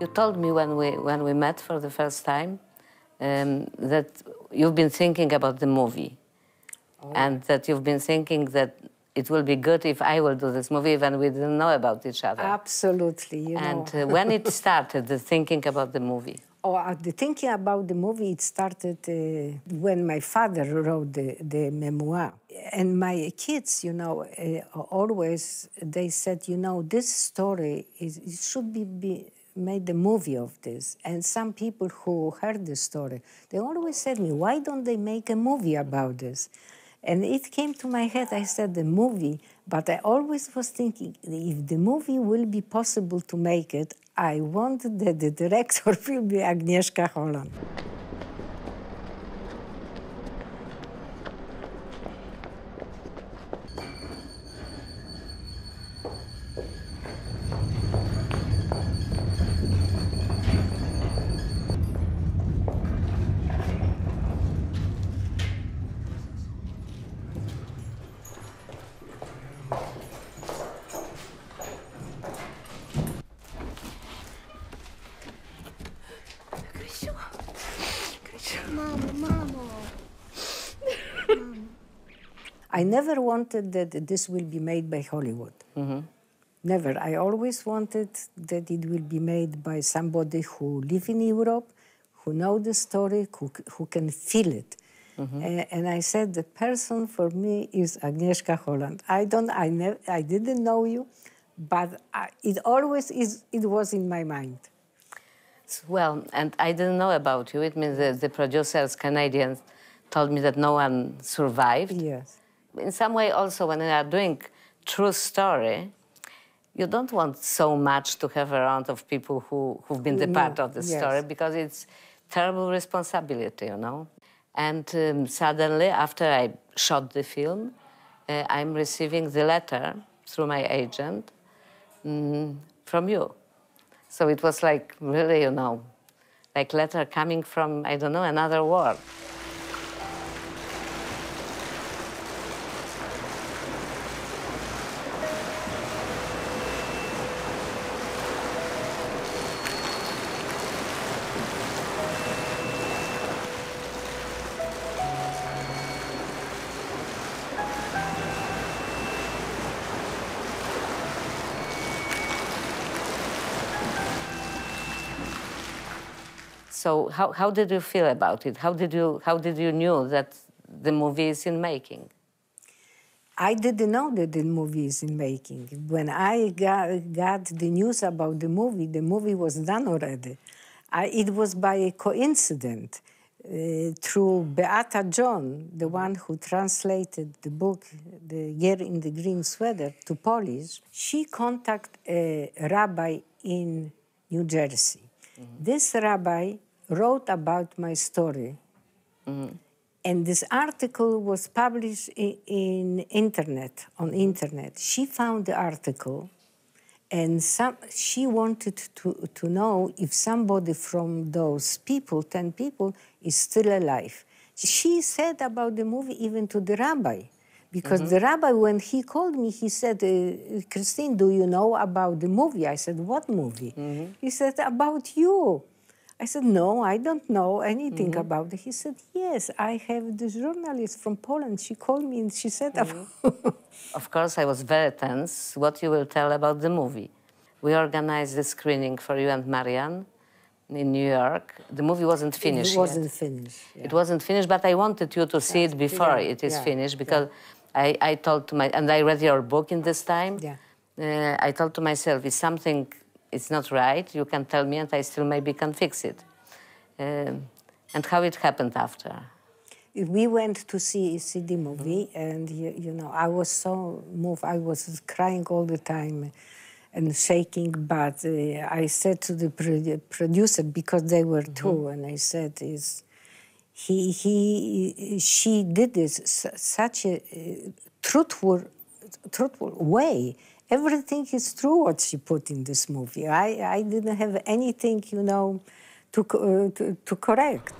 You told me when we met for the first time that you've been thinking about the movie, and that you've been thinking that it will be good if I will do this movie, even we didn't know about each other. Absolutely, you know. And when it started, the thinking about the movie? Oh, the thinking about the movie, it started when my father wrote the memoir. And my kids, you know, always, they said, you know, this story, it should be made a movie of this. And some people who heard the story, they always said me, why don't they make a movie about this? And it came to my head, I said the movie, but I always was thinking, if the movie will be possible to make it, I want that the director will be Agnieszka Holland. I never wanted that this will be made by Hollywood. Mm-hmm. Never. I always wanted that it will be made by somebody who live in Europe, who know the story, who can feel it. Mm-hmm. And I said, the person for me is Agnieszka Holland. I didn't know you, but it was in my mind. Well, and I didn't know about you. It means the producers, Canadians, told me that no one survived. Yes. In some way also, when you are doing true story, you don't want so much to have around of people who've been the part of the story, because it's terrible responsibility, you know. And suddenly, after I shot the film, I'm receiving the letter through my agent from you. So it was like really, you know, like letter coming from, I don't know, another world. So how did you feel about it? How did you know that the movie is in making? I didn't know that the movie is in making. When I got the news about the movie was done already. It was by a coincidence through Beata John, the one who translated the book, The Girl in the Green Sweater, to Polish. She contacted a rabbi in New Jersey. Mm-hmm. This rabbi wrote about my story. Mm-hmm. And this article was published on internet. She found the article, and she wanted to know if somebody from those people, 10 people, is still alive. She said about the movie even to the rabbi, because the rabbi, when he called me, he said, Christine, do you know about the movie? I said, what movie? Mm-hmm. He said, about you. I said, no, I don't know anything about it. He said, yes, I have this journalist from Poland. She called me and she said... Of course, I was very tense. What you will tell about the movie? We organized the screening for you and Marianne in New York. The movie wasn't finished It wasn't finished. Yeah. It wasn't finished, but I wanted you to see it before it is finished, because I told to and I read your book in this time. Yeah. I told to myself, if something is not right, you can tell me and I still maybe can fix it. And how it happened after? We went to see the movie, and you know, I was so moved. I was crying all the time and shaking, but I said to the producer, because they were two, and I said, she did this such a truthful way. Everything is true what she put in this movie. I didn't have anything, you know, to correct.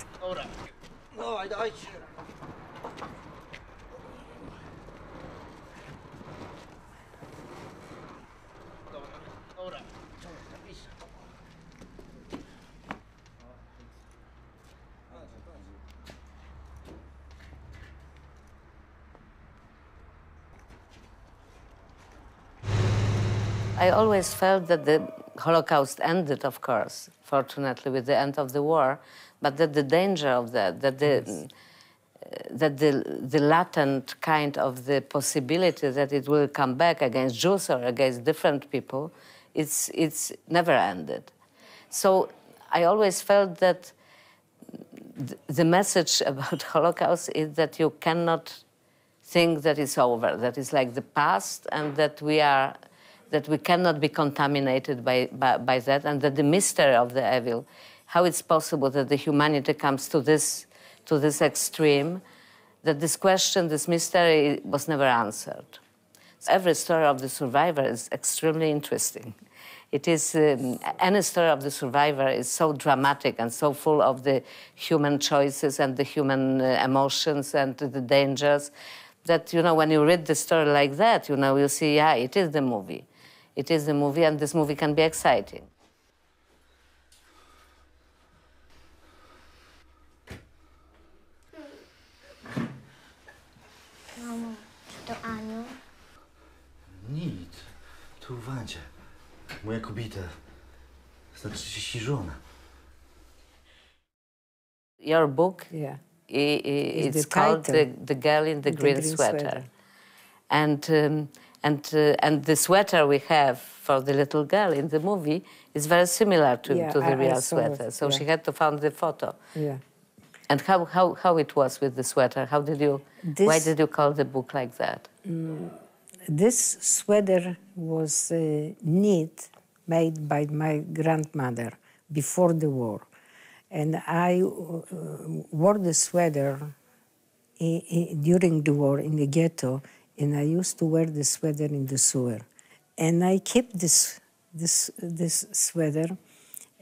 I always felt that the Holocaust ended, of course, fortunately, with the end of the war, but that the danger of that, that the latent kind of the possibility that it will come back against Jews or against different people, it's never ended. So I always felt that the message about Holocaust is that you cannot think that it's over, that it's like the past, and that we cannot be contaminated by that, and that the mystery of the evil, how it's possible that the humanity comes to this extreme, that this question, this mystery was never answered. Every story of the survivor is extremely interesting. It is, any story of the survivor is so dramatic and so full of the human choices and the human emotions and the dangers that, you know, when you read the story like that, you know, you see, yeah, it is the movie. It is the movie, and this movie can be exciting. Mamo, czy to Aniu? Nic. To Wandzia. Moja kobieta. Znaczy się żona. Your book, Yeah. It's called the Girl in the Green Sweater. And the sweater we have for the little girl in the movie is very similar to the real sweater. So she had to find the photo. Yeah. And how it was with the sweater? How did you? Why did you call the book like that? This sweater was knit, made by my grandmother before the war. And I wore the sweater during the war in the ghetto, and I used to wear the sweater in the sewer. And I kept this sweater,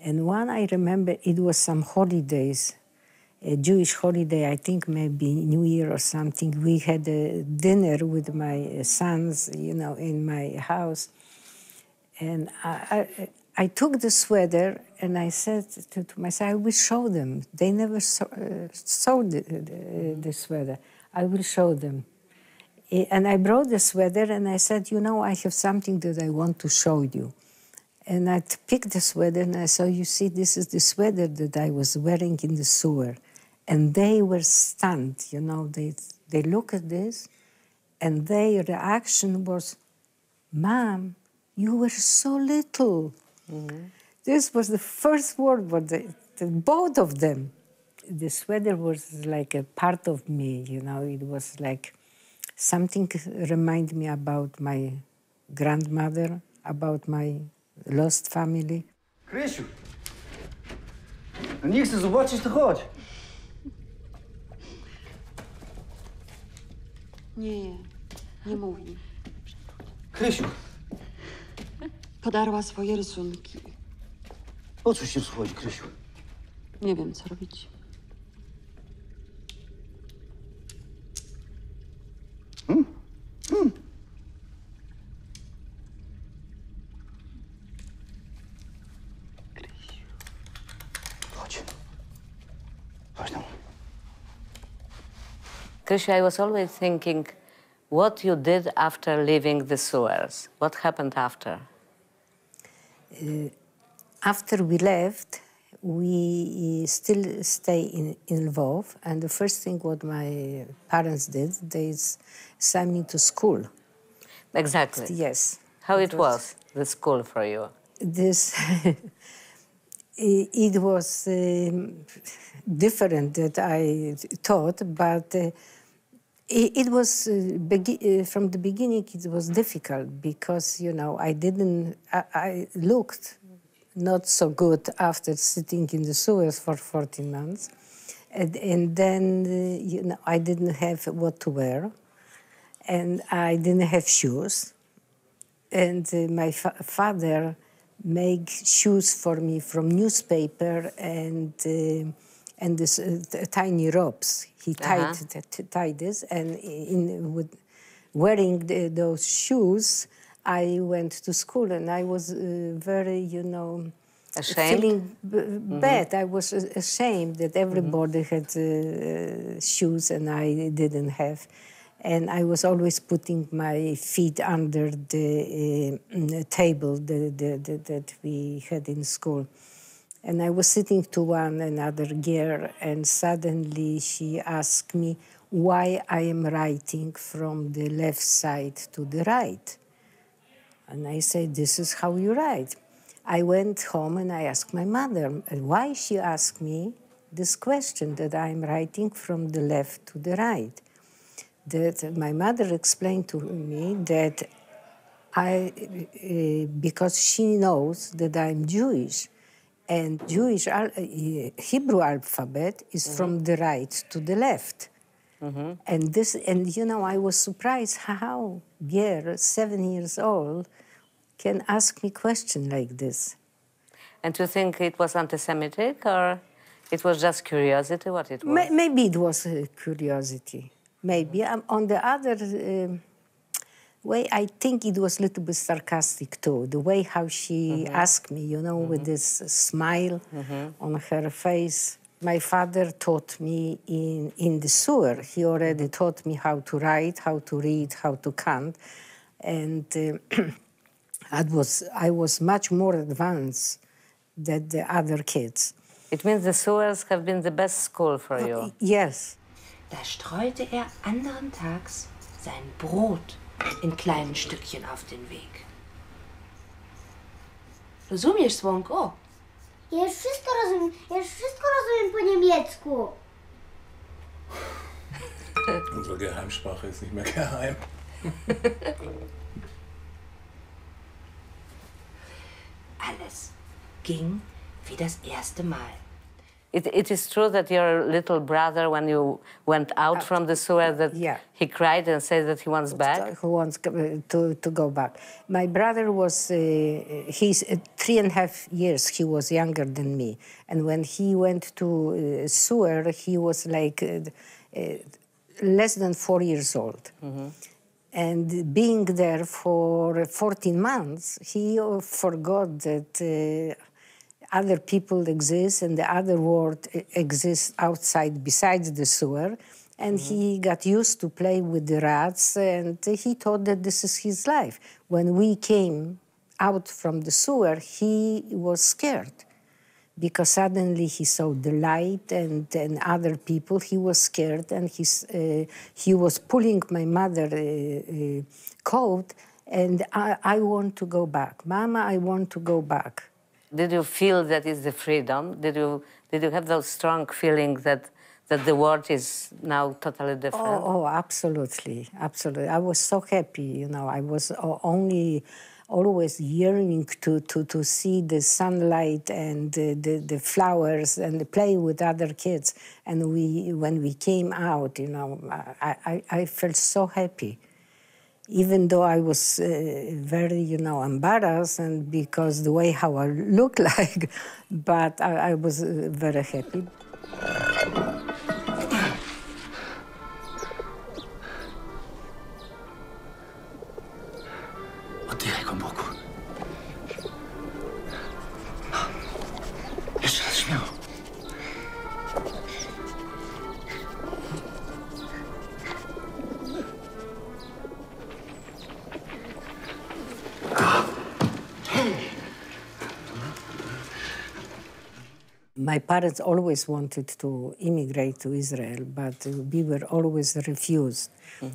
and one I remember, it was some holidays, a Jewish holiday, I think maybe New Year or something. We had a dinner with my sons, you know, in my house. And I took the sweater and I said to myself, I will show them. They never saw the sweater. I will show them. And I brought the sweater and I said, you know, I have something that I want to show you. And I picked the sweater and I said, you see, this is the sweater that I was wearing in the sewer. And they were stunned, you know, they look at this and their reaction was, Mom, you were so little. Mm-hmm. This was the first word, but both of them. The sweater was like a part of me, you know, it was like something reminded me about my grandmother, about my lost family. Krysiu! No nie chcę zobaczyć, to chodź. Nie mówi. Krysiu! Podarła swoje rysunki. O co się schodzi, Krysiu? Nie wiem, co robić. Krysiu. Chodź. Chodź tam. Krysiu, I was always thinking what you did after leaving the sewers. What happened after? After we left, we still stay in Lvov, and the first thing what my parents did, they sent me to school. Exactly. Yes. How it was, the school for you? This, it was different that I thought, but it was, from the beginning, it was difficult because, you know, I looked not so good after sitting in the sewers for 14 months. And then, you know, I didn't have what to wear, and I didn't have shoes. And my father made shoes for me from newspaper and this tiny ropes. He tied this, and with wearing those shoes, I went to school, and I was very, you know, ashamed? Feeling bad. I was ashamed that everybody had shoes and I didn't have. And I was always putting my feet under the table that we had in school. And I was sitting to one another girl, and suddenly she asked me why I am writing from the left side to the right. And I said, this is how you write. I went home and I asked my mother why she asked me this question, that I'm writing from the left to the right. That my mother explained to me that because she knows that I'm Jewish, and Hebrew alphabet is from the right to the left. And you know, I was surprised how girl, 7 years old, can ask me question like this. And you think it was anti-Semitic, or it was just curiosity? What it was? Maybe it was curiosity. Maybe. On the other way, I think it was a little bit sarcastic too. The way how she asked me, you know, with this smile on her face. My father taught me in the sewer. He already taught me how to write, how to read, how to count. And I was much more advanced than the other kids. It means the sewers have been the best school for you. Yes. Da streute er anderen Tags sein Brot in kleinen Stückchen auf den Weg. Rozumiesz, Słonko? Ja już wszystko rozumiem po niemiecku. Unsere Geheimsprache ist nicht mehr geheim. Alles ging wie das erste Mal. It is true that your little brother, when you went out from the sewer, that he cried and said that he wants back? Who wants to go back. My brother was, he's 3.5 years, he was younger than me. And when he went to sewer, he was like less than 4 years old. And being there for 14 months, he forgot that other people exist and the other world exists outside, besides the sewer. And he got used to play with the rats, and he thought that this is his life. When we came out from the sewer, he was scared because suddenly he saw the light and other people. He was scared, and he was pulling my mother's coat, and I want to go back. Mama, I want to go back. Did you feel that is the freedom? Did you have those strong feelings that the world is now totally different? Oh, absolutely, absolutely. I was so happy, you know. I was always yearning to see the sunlight and the flowers and play with other kids. And when we came out, you know, I felt so happy. Even though I was very, you know, embarrassed, and because the way how I look like, but I was very happy. Oddychaj głęboko. Jeszcze raz śmiało. My parents always wanted to immigrate to Israel, but we were always refused.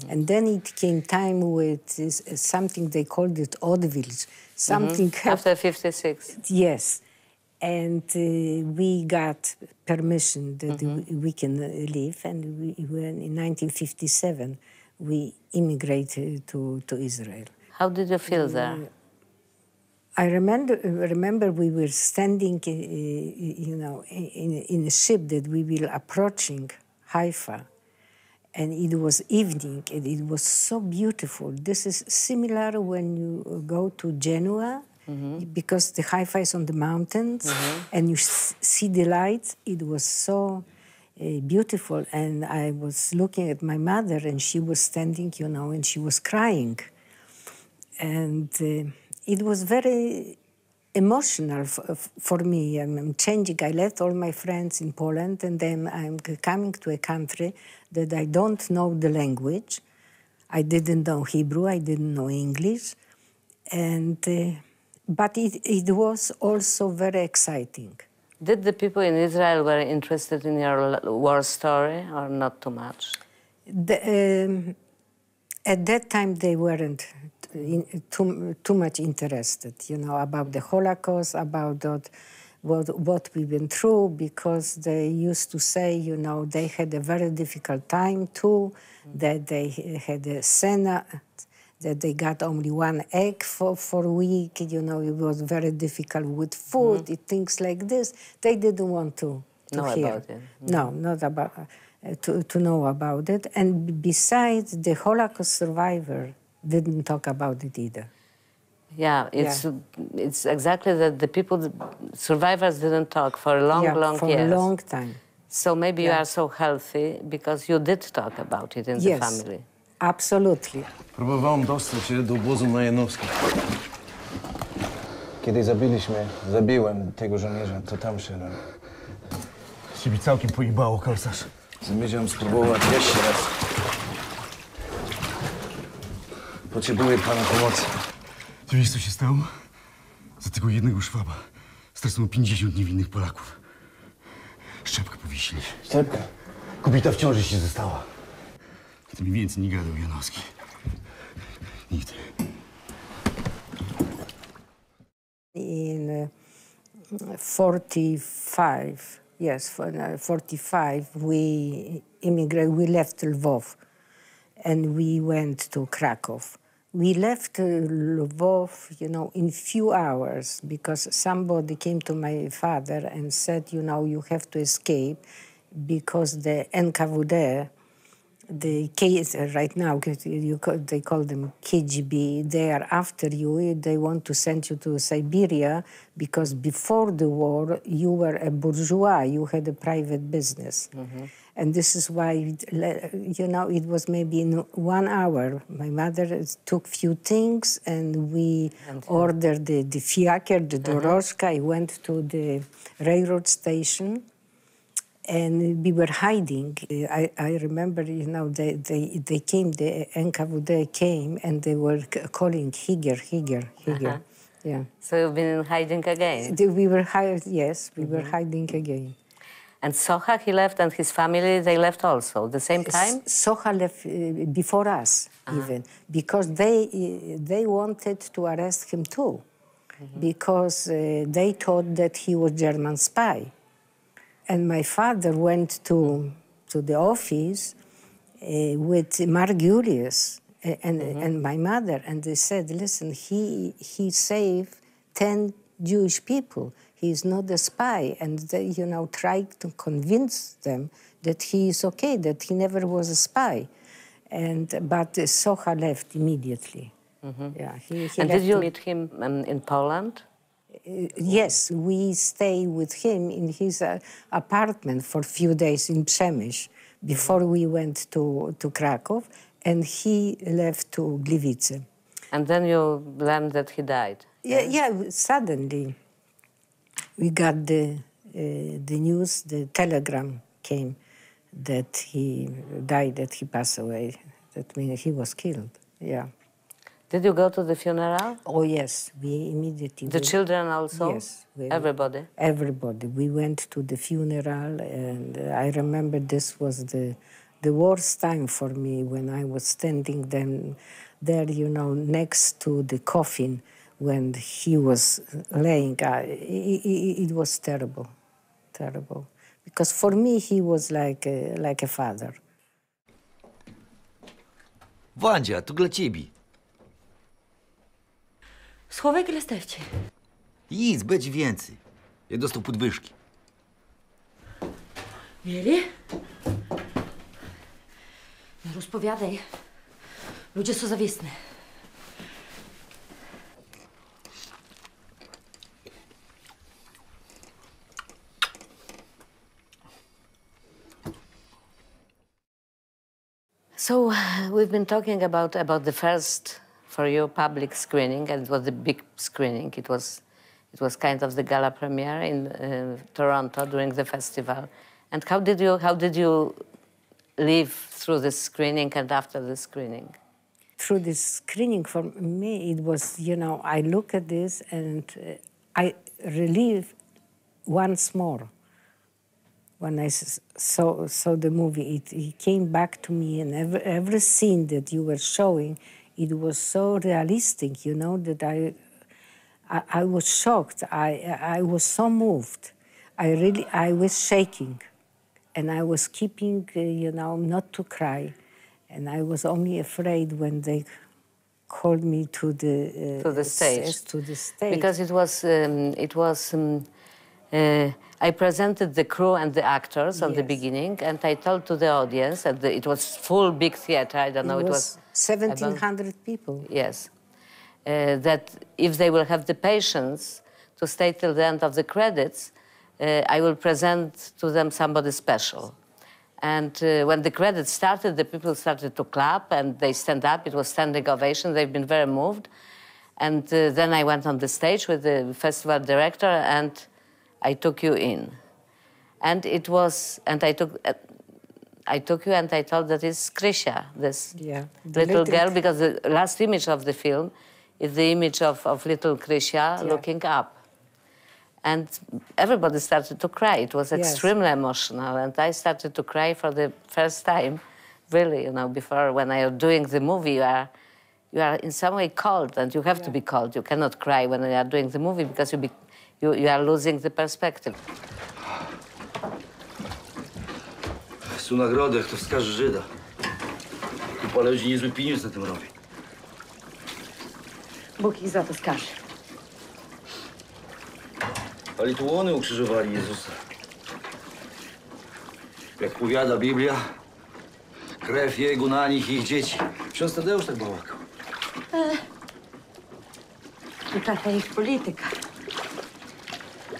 And then it came time with something they called it odd village. Something After 56. Yes. And we got permission that we can live. And in 1957, we immigrated to Israel. How did you feel there? I remember we were standing, you know, in a ship that we were approaching Haifa, and it was evening, and it was so beautiful. This is similar when you go to Genoa, because the Haifa is on the mountains, and you see the lights. It was so beautiful, and I was looking at my mother, and she was standing, you know, and she was crying, and it was very emotional for me. I'm changing. I left all my friends in Poland, and then I'm coming to a country that I don't know the language. I didn't know Hebrew, I didn't know English, and but it was also very exciting. Did the people in Israel were interested in your war story or not too much? At that time, they weren't too much interested, you know, about the Holocaust, about what we went through, because they used to say, you know, they had a very difficult time too, that they had a Senate, that they got only one egg for a week, you know, it was very difficult with food, things like this. They didn't want to know hear. about it. No, not about, to know about it. And besides, the Holocaust survivor didn't talk about it either. Yeah, it's exactly that the people, survivors didn't talk for a long years. For a long time. So maybe you are so healthy because you did talk about it in the family. Absolutely. Próbowałem dostać się do obozu na Janowskiej. Kiedy zabiłem tego żołnierza, to tam szedłem. Ciebie całkiem pojebało, korsarz. Zamierzam spróbować jeszcze raz. Potrzebuję pana pomocy. Ty wiesz, co się stało? Za tego jednego szwaba stracono 50 niewinnych Polaków. Szczepkę powiesili. Szczepkę? Kobieta w ciąży się została. To mi więcej nie gadał Janowski. Nigdy. In 45, yes, 45, we left Lvov and we went to Krakow. We left Lvov, you know, in few hours because somebody came to my father and said, you know, you have to escape because the NKVD, the right now, they call them KGB, they are after you, they want to send you to Siberia because before the war, you were a bourgeois, you had a private business. And this is why, you know, it was maybe in 1 hour. My mother took few things and we ordered the fiaker, the dorożka. I went to the railroad station and we were hiding. I remember, you know, they came, the NKVD came and they were calling Higer. Yeah. So you've been in hiding again? We were yes, we were hiding again. And Socha, he left, and his family, they left also, the same time? Socha left before us, even, because they wanted to arrest him too, because they thought that he was German spy. And my father went to the office with Mark Julius and my mother, and they said, listen, he saved 10 Jewish people. He's not a spy. And they, you know, tried to convince them that he is okay, that he never was a spy. But Socha left immediately. Yeah, he and did you meet him in Poland? Yes, we stayed with him in his apartment for a few days in Przemyśl before we went to Krakow, and he left to Gliwice. And then you learned that he died? Yeah, suddenly we got the news, the telegram came that he died, that he passed away. That means he was killed, yeah. Did you go to the funeral? Oh, yes, we immediately... The children also? Yes. Everybody? Everybody. We went to the funeral, and I remember this was the worst time for me when I was standing there, you know, next to the coffin when he was laying. It was terrible, terrible. Because for me, he was like a father. Wandzia, to dla ciebie. Schowek ile stawcie? Nic, będzie więcej. Ja dostał podwyżki. Mieli? No rozpowiadaj. Ludzie są zawisne. So we've been talking about the first, for you, public screening, and it was the big screening. It was kind of the gala premiere in Toronto during the festival. And how did you live through the screening and after the screening? through this screening, for me, it was, you know, I look at this and I relive once more. When I saw the movie, it came back to me, and every scene that you were showing, it was so realistic, you know, that I was shocked. I was so moved. I was shaking, and I was keeping, you know, not to cry, and I was only afraid when they called me to the stage. To the stage, because I presented the crew and the actors at the beginning, and I told to the audience that it was full big theater. I don't know, it was 1,700 people. Yes, that if they will have the patience to stay till the end of the credits, I will present to them somebody special. And when the credits started, the people started to clap and they stand up. It was standing ovation. They've been very moved. And then I went on the stage with the festival director and I took you in. And it was, and I took you and I told that it's Krysia, this little girl, because the last image of the film is the image of little Krysia looking up. And everybody started to cry. It was extremely emotional. And I started to cry for the first time, really, you know, before when I was doing the movie, you are in some way cold, and you have to be cold. You cannot cry when you are doing the movie because you are losing the perspective. Su nagrodę, kto wskaże Żyda. Kupa ludzi niezły pieniądz na tym robi. Bóg ich za to skaże. Ale tu łony ukrzyżowali Jezusa. Jak powiada Biblia, krew Jego na nich i ich dzieci. Ksiądz Tadeusz tak bałakał. I taka ich polityka.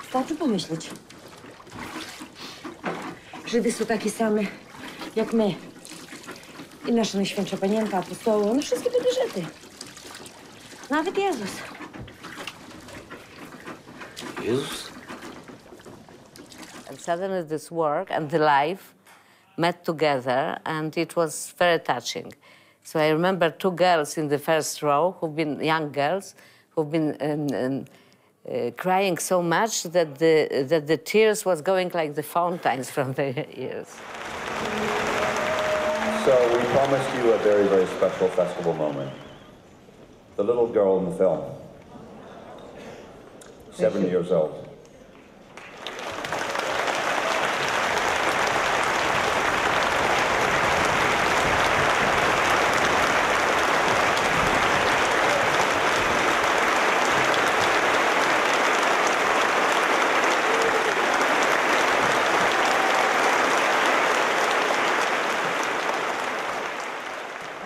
Wystarczy pomyśleć. Żydy są takie same jak my. I nasza Najświętsza Panienka, apostoły, one wszystkie byli Żydy. Nawet Jezus. Jezus? And suddenly this work and the life met together, and it was very touching. So I remember two girls in the first row, young girls, who've been crying so much that the tears was going like the fountains from their ears. So we promised you a very, very special festival moment. The little girl in the film, 7 years old.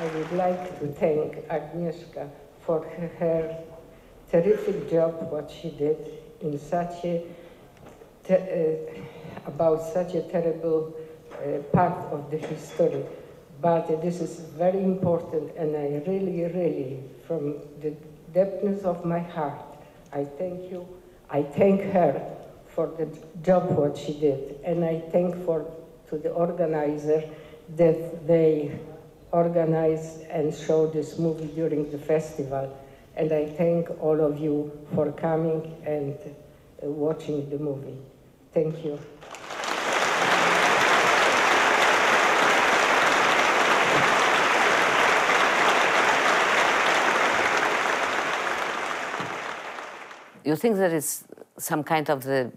I would like to thank Agnieszka for her terrific job, what she did in such about such a terrible part of the history. But this is very important, and I really, really, from the depthness of my heart, I thank you. I thank her for the job what she did, and I thank to the organizer that they organize and show this movie during the festival. And I thank all of you for coming and watching the movie. Thank you. You think there is some kind of the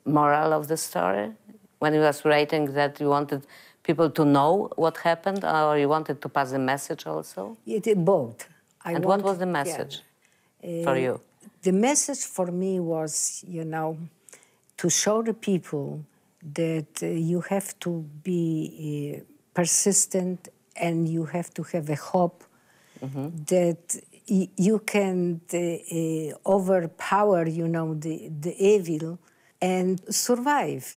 moral of the story? When you was writing that you wanted people to know what happened, or you wanted to pass a message also? Both. What was the message for you? The message for me was, you know, to show the people that you have to be persistent and you have to have a hope that you can overpower, you know, the evil and survive.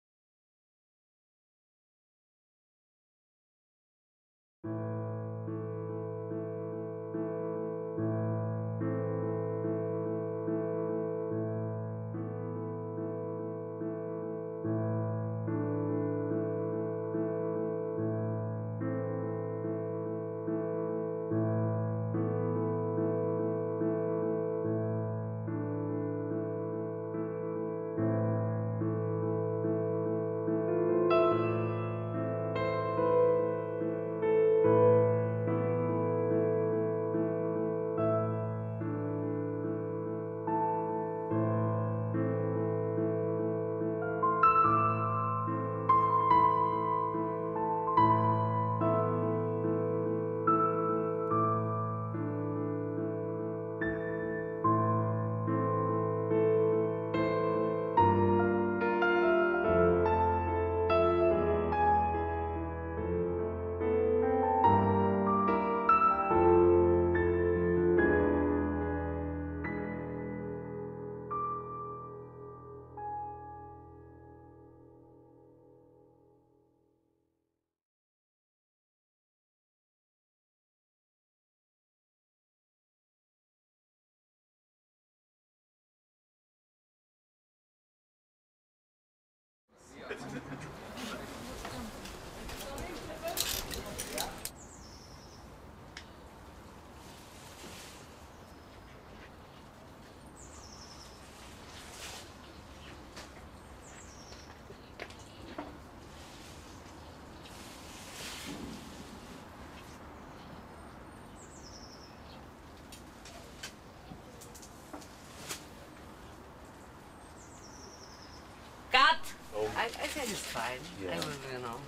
I think it's fine. Yeah. I will, you know.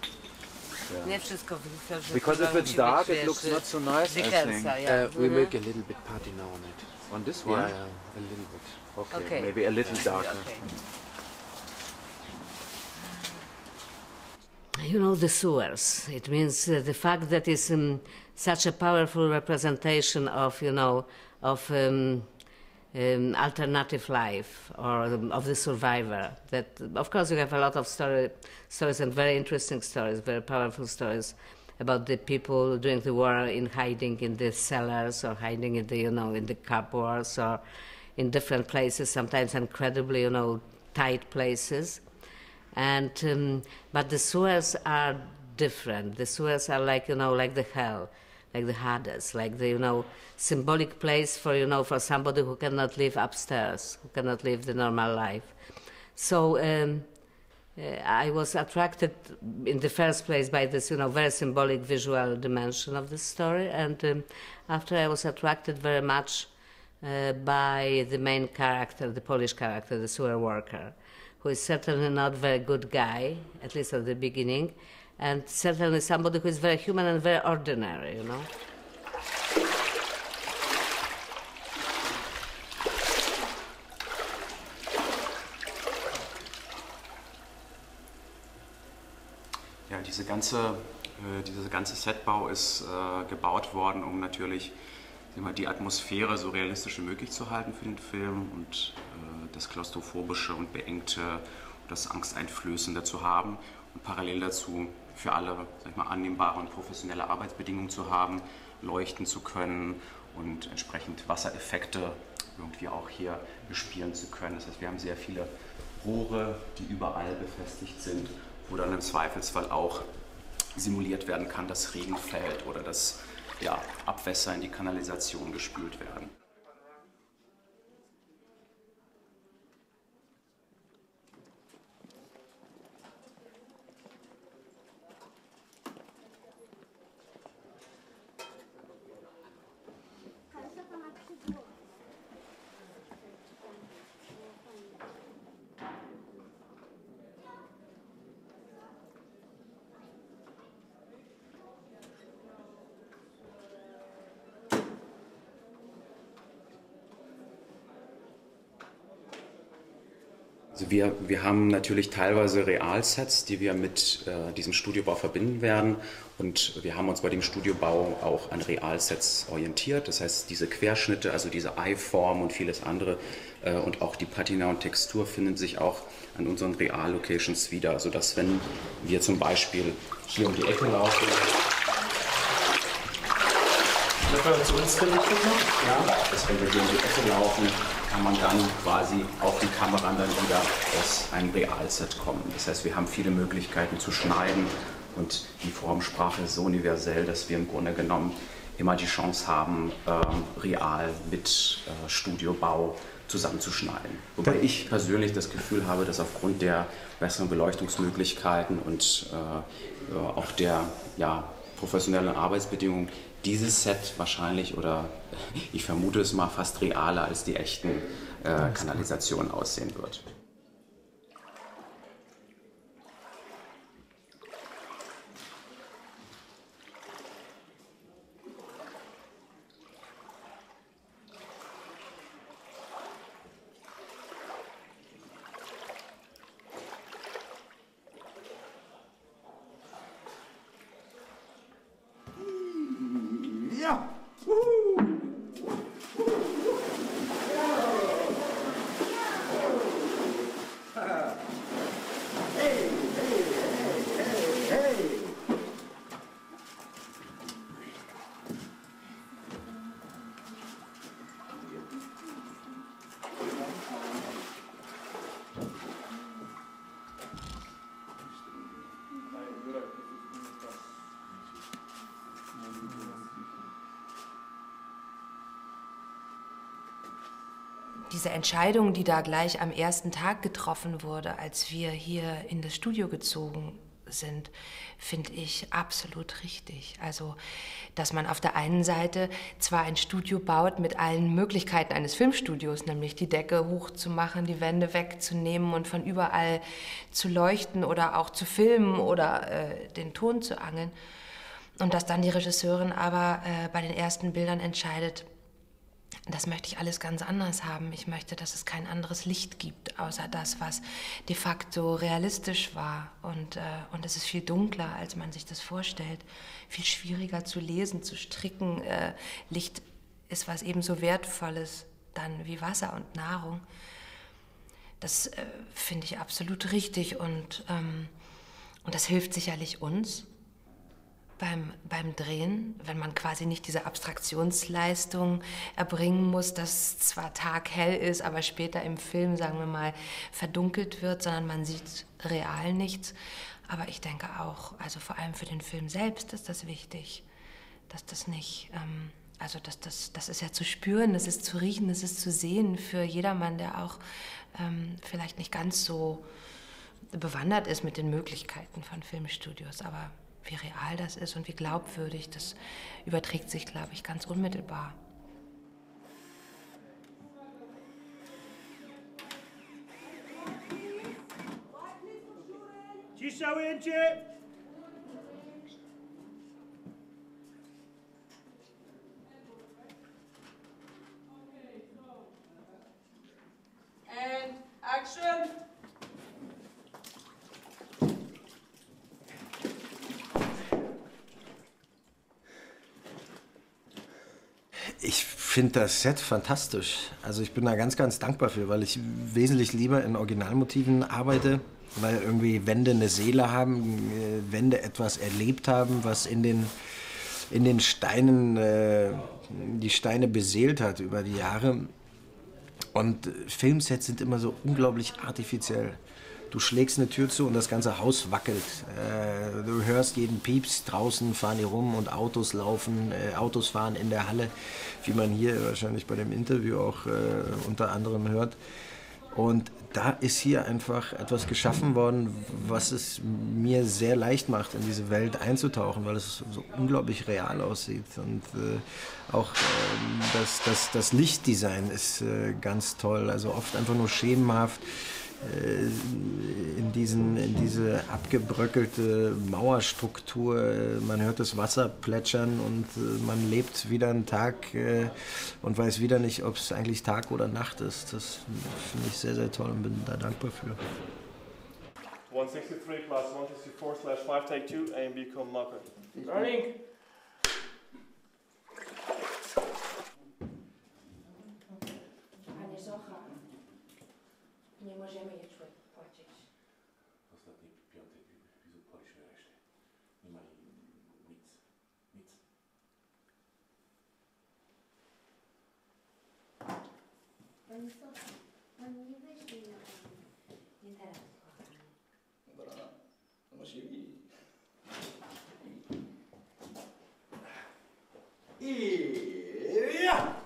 Yeah. Nie wszystko wychodzi. Because if it's dark, it looks not so nice, I think. We make a little bit patina on it. On this one? Yeah, a little bit. Okay, maybe a little darker. You know, the sewers. It means the fact that it's such a powerful representation of, you know, of alternative life or of the survivor. That, of course, you have a lot of stories and very interesting stories, very powerful stories about the people during the war in hiding in the cellars or hiding in the, you know, in the cupboards or in different places, sometimes incredibly, you know, tight places. And but the sewers are different. The sewers are like, you know, like the hell, like the Hades, like the, you know, symbolic place for, you know, for somebody who cannot live upstairs, who cannot live the normal life. So I was attracted in the first place by this, you know, very symbolic visual dimension of the story, and after I was attracted very much by the main character, the Polish character, the sewer worker, who is certainly not a very good guy, at least at the beginning, and certainly somebody who is very human and very ordinary, you know. Ja, dieser ganze Setbau ist gebaut worden, um natürlich die Atmosphäre so realistisch wie möglich zu halten für den Film und das Klaustrophobische und Beengte, das Angsteinflößende zu haben und parallel dazu für alle, sag ich mal, annehmbare und professionelle Arbeitsbedingungen zu haben, leuchten zu können und entsprechend Wassereffekte irgendwie auch hier bespielen zu können. Das heißt, wir haben sehr viele Rohre, die überall befestigt sind, wo dann im Zweifelsfall auch simuliert werden kann, dass Regen fällt oder dass Abwässer in die Kanalisation gespült werden. Also wir haben natürlich teilweise Realsets, die wir mit diesem Studiobau verbinden werden, und wir haben uns bei dem Studiobau auch an Realsets orientiert. Das heißt, diese Querschnitte, also diese Ei-Form und vieles andere und auch die Patina und Textur finden sich auch an unseren Real-Locations wieder, sodass, wenn wir zum Beispiel hier um die Ecke laufen, dass wenn wir hier um die Ecke laufen, kann man dann quasi auf die Kamera dann wieder aus einem Realset kommen. Das heißt, wir haben viele Möglichkeiten zu schneiden, und die Formsprache ist so universell, dass wir im Grunde genommen immer die Chance haben, real mit Studiobau zusammenzuschneiden. Wobei ich persönlich das Gefühl habe, dass aufgrund der besseren Beleuchtungsmöglichkeiten und auch der professionellen Arbeitsbedingungen dieses Set wahrscheinlich, oder ich vermute es mal, fast realer als die echten Kanalisationen aussehen wird. Ja! Diese Entscheidung, die da gleich am ersten Tag getroffen wurde, als wir hier in das Studio gezogen sind, finde ich absolut richtig. Also, dass man auf der einen Seite zwar ein Studio baut mit allen Möglichkeiten eines Filmstudios, nämlich die Decke hochzumachen, die Wände wegzunehmen und von überall zu leuchten oder auch zu filmen oder den Ton zu angeln. Und dass dann die Regisseurin aber bei den ersten Bildern entscheidet, das möchte ich alles ganz anders haben. Ich möchte, dass es kein anderes Licht gibt, außer das, was de facto realistisch war. Und es ist viel dunkler, als man sich das vorstellt. Viel schwieriger zu lesen, zu stricken. Licht ist was ebenso Wertvolles dann wie Wasser und Nahrung. Das finde ich absolut richtig. Und das hilft sicherlich uns beim Drehen, wenn man quasi nicht diese Abstraktionsleistung erbringen muss, dass zwar taghell ist, aber später im Film, sagen wir mal, verdunkelt wird, sondern man sieht real nichts. Aber ich denke auch, also vor allem für den Film selbst ist das wichtig, dass das nicht, also das ist ja zu spüren, das ist zu riechen, das ist zu sehen für jedermann, der auch vielleicht nicht ganz so bewandert ist mit den Möglichkeiten von Filmstudios, aber wie real das ist und wie glaubwürdig, das überträgt sich, glaube ich, ganz unmittelbar. Cisza ujęcie! And action! Ich finde das Set fantastisch. Also ich bin da ganz, ganz dankbar für, weil ich wesentlich lieber in Originalmotiven arbeite, weil irgendwie Wände eine Seele haben, Wände etwas erlebt haben, was in den Steinen die Steine beseelt hat über die Jahre. Und Filmsets sind immer so unglaublich artifiziell. Du schlägst eine Tür zu und das ganze Haus wackelt. Du hörst jeden Pieps, draußen fahren die rum und Autos laufen, Autos fahren in der Halle, wie man hier wahrscheinlich bei dem Interview auch unter anderem hört. Und da ist hier einfach etwas geschaffen worden, was es mir sehr leicht macht, in diese Welt einzutauchen, weil es so unglaublich real aussieht. Und auch das Lichtdesign ist ganz toll, also oft einfach nur schemenhaft. In diese abgebröckelte Mauerstruktur. Man hört das Wasser plätschern und man lebt wieder einen Tag und weiß wieder nicht, ob es eigentlich Tag oder Nacht ist. Das finde ich sehr, sehr toll und bin da dankbar für. 163 class 164/5 take 2 A and B come marker. Running. Nie możemy je płacić. Ostatni piątek, płaciliśmy resztę. Nie ma nic. Oni nie wyszli na Nie teraz. Dobra, no właściwie. Ja!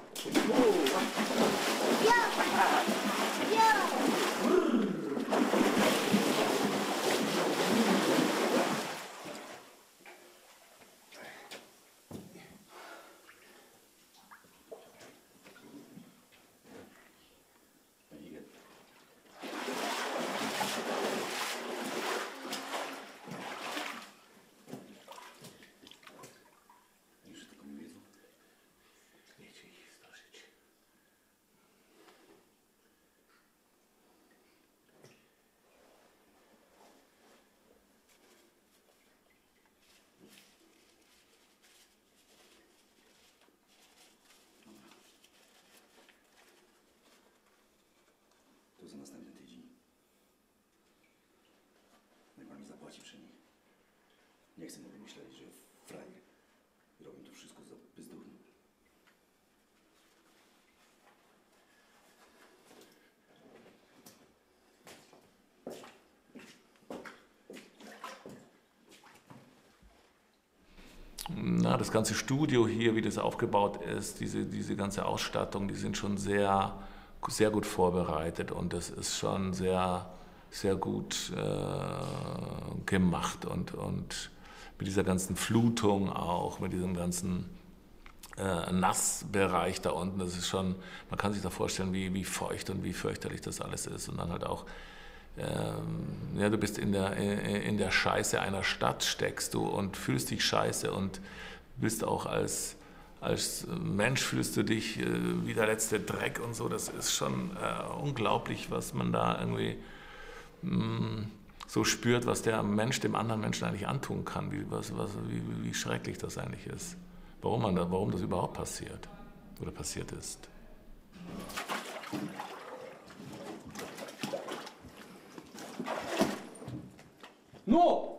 To za następny tydzień. Niech pan mi zapłaci przy nich. Nie chcę nawet myśleć, że frajer robią to wszystko za bezdurnie. Na, das ganze Studio hier, wie das aufgebaut ist, diese ganze Ausstattung, die sind schon sehr, sehr gut vorbereitet und das ist schon sehr sehr gut gemacht und mit dieser ganzen Flutung auch, mit diesem ganzen Nassbereich da unten, das ist schon, man kann sich da vorstellen, wie feucht und wie fürchterlich das alles ist. Und dann halt auch, ja, du bist in der Scheiße einer Stadt, steckst du und fühlst dich scheiße und bist auch als Mensch fühlst du dich wie der letzte Dreck und so. Das ist schon unglaublich, was man da irgendwie so spürt, was der Mensch dem anderen Menschen eigentlich antun kann, wie schrecklich das eigentlich ist. Warum das überhaupt passiert oder passiert ist. No!